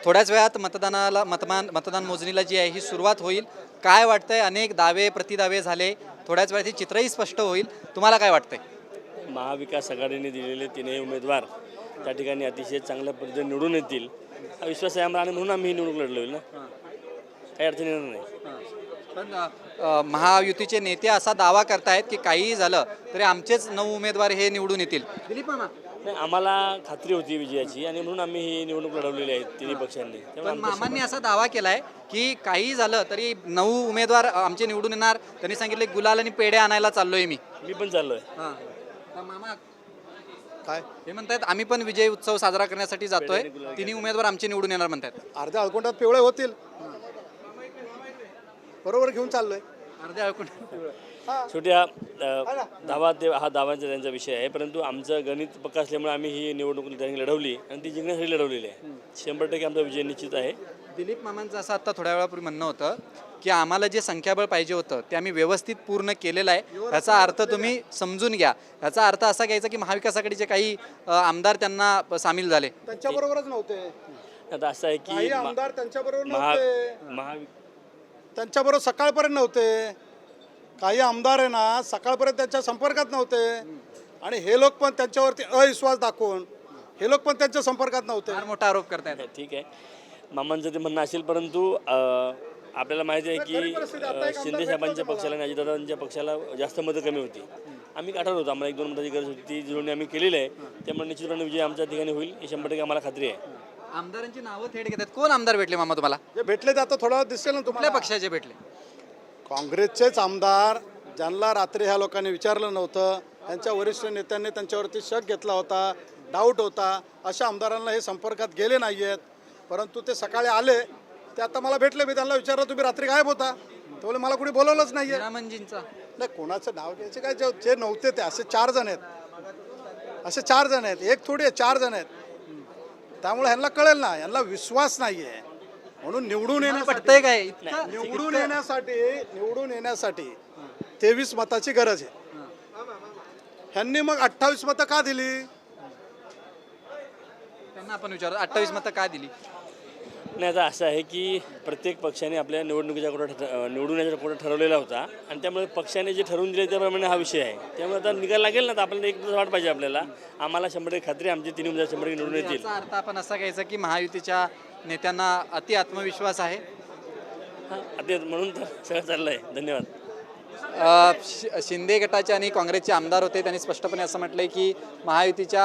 थोड्याच वेळात मतदान मोजणीला जी आहे ही सुरुवात होईल. काय वाटतंय? अनेक दावे प्रतिदावे झाले. थोड्याच वेळात हे चित्रही स्पष्ट होईल. तुम्हाला काय वाटतंय? महाविकास आघाडीने दिलेले तीनही उमेदवार त्या ठिकाणी अतिशय चांगल्या पद्धतीने निवडून येतील हा विश्वास आहे आम्हाला आणि म्हणून आम्ही ही निवडणूक लढलो ना. काही अडचण येणार नाही. पण महायुतीचे नेते असा दावा करतायत की काहीही झालं तरी आमचेच 9 उमेदवार हे निवडून येतील. दिलीप मामा, नाही, आम्हाला खात्री होती विजयाची आणि म्हणून आम्ही ही निवडणूक लढवलेली आहे तिन्ही पक्षांनी. पण मामांनी असा दावा केलाय की काही झालं तरी 9 उमेदवार आमचे निवडून येणार. त्यांनी सांगितले गुलाल आणि पेढे आणायला चाललोय मी पण चाललोय. मामा काय हे म्हणतायत? आम्ही पण विजय उत्सव साजरा करण्यासाठी जातोय. तिन्ही उमेदवार आमचे निवडून येणार म्हणतात. अर्ध्या अळकोंडात पिवळे होतील, बरोबर घेऊन चाललोय. अर्ध्या अळकोंड शेवटी हा दावांचा त्यांचा विषय आहे, परंतु आमचं गणित पक्का असल्यामुळे आम्ही ही निवडणूक त्यांनी लढवली आणि ती जिंकण्यासाठी लढवलेली आहे. 100% आमचा विजय निश्चित आहे. दिलीप मामांचं असं आता थोड्या वेळापूर्वी म्हणणं होतं की आम्हाला जे संख्याबळ पाहिजे होतं ते आम्ही व्यवस्थित पूर्ण केलेलं आहे. ह्याचा अर्थ तुम्ही समजून घ्या. ह्याचा अर्थ असा घ्यायचा की महाविकास आघाडीचे काही आमदार त्यांना सामील झाले. त्यांच्याबरोबरच नव्हते. आता असं आहे की काही आमदार त्यांच्याबरोबर नव्हते. महा त्यांच्याबरोबर सकाळपर्यंत नव्हते. काही आमदार आहे ना सकाळपर्यंत त्यांच्या संपर्कात नव्हते आणि हे लोक पण त्यांच्यावरती अविश्वास दाखवून हे लोक पण त्यांच्या संपर्कात नव्हते. फार मोठा आरोप करतायत. ठीक आहे, मामांचं ते म्हणणं असेल, परंतु आपल्याला माहिती आहे की शिंदे साहेबांच्या पक्षाला आणि अजितदादांच्या पक्षाला जास्त मतं कमी होती. आम्ही काढत होतो, आम्हाला 1-2 मताची गरज होती, ती जुळवणी आम्ही केलेली आहे. त्यामुळे निश्चितपणे विजय आमच्या ठिकाणी होईल ही 100% आम्हाला खात्री आहे. आमदारांची नावं थेट घेतात. कोण आमदार भेटले मामा तुम्हाला? जे भेटले ते आता थोडा वेळ दिसेल ना तुम्हाला. कुठल्या पक्षाचे भेटले? काँग्रेसचेच आमदार ज्यांना रात्री ह्या लोकांनी विचारलं नव्हतं, त्यांच्या वरिष्ठ नेत्यांनी त्यांच्यावरती शक घेतला होता, डाऊट होता, अशा आमदारांना हे संपर्कात गेले नाही आहेत. परंतु ते सकाळी आले, ते आता मला भेटले. मी त्यांना विचारलं तुम्ही रात्री गायब होता, तर बोले मला कुणी बोलवलंच नाही आहे. रामनजींचा नाही, कोणाचं नाव घ्यायचं काय, जे नव्हते ते असे 4 जण आहेत. असे 4 जण आहेत, एक थोडी आहे, 4 जण आहेत. त्यामुळे ह्यांना कळेल ना, ह्यांना विश्वास नाही आहे. म्हणून निवडून पटतंय काय? निवडून येण्यासाठी 23 मताची गरज आहे. ह्यांनी मग 28 मतं का दिली? त्यांना आपण विचारतो 28 मतं का दिली? नाही, आता असं आहे की प्रत्येक पक्षाने आपल्या निवडणुकीचा कोटा निवडून येण्याचा कोटा ठरवलेला होता आणि त्यामुळे पक्षाने जे ठरवून दिले त्याप्रमाणे हा विषय आहे. त्यामुळे आता निकाल लागेल ना, तर आपल्याला एक दिवस वाट पाहिजे. आपल्याला आम्हाला 100% खात्री आमचे 3 उमेदवार 100% निवडून येतील. याचा अर्थ आपण असा घ्यायचा की महायुतीच्या नेत्यांना अति आत्मविश्वास आहे. आता म्हणून तर सगळं चाललं आहे. धन्यवाद. शिंदे गटाचे आणि काँग्रेसचे आमदार होते, त्यांनी स्पष्टपणे असं म्हटलंय की महायुतीच्या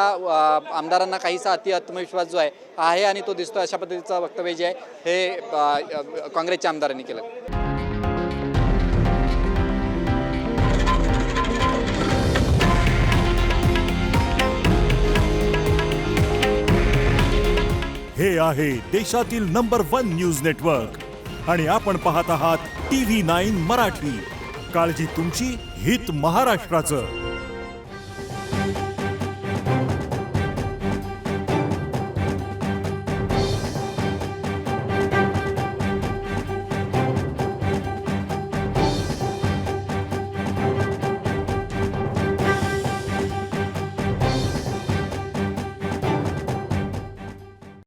आमदारांना काहीसा अति आत्मविश्वास जो आहे आणि तो दिसतो. अशा पद्धतीचं वक्तव्य जे आहे हे काँग्रेसच्या आमदारांनी केलं. हे आहे देशातील नंबर 1 न्यूज नेटवर्क आणि आपण पाहत आहात TV9 मराठी. काळजी तुमची, हित महाराष्ट्राचं.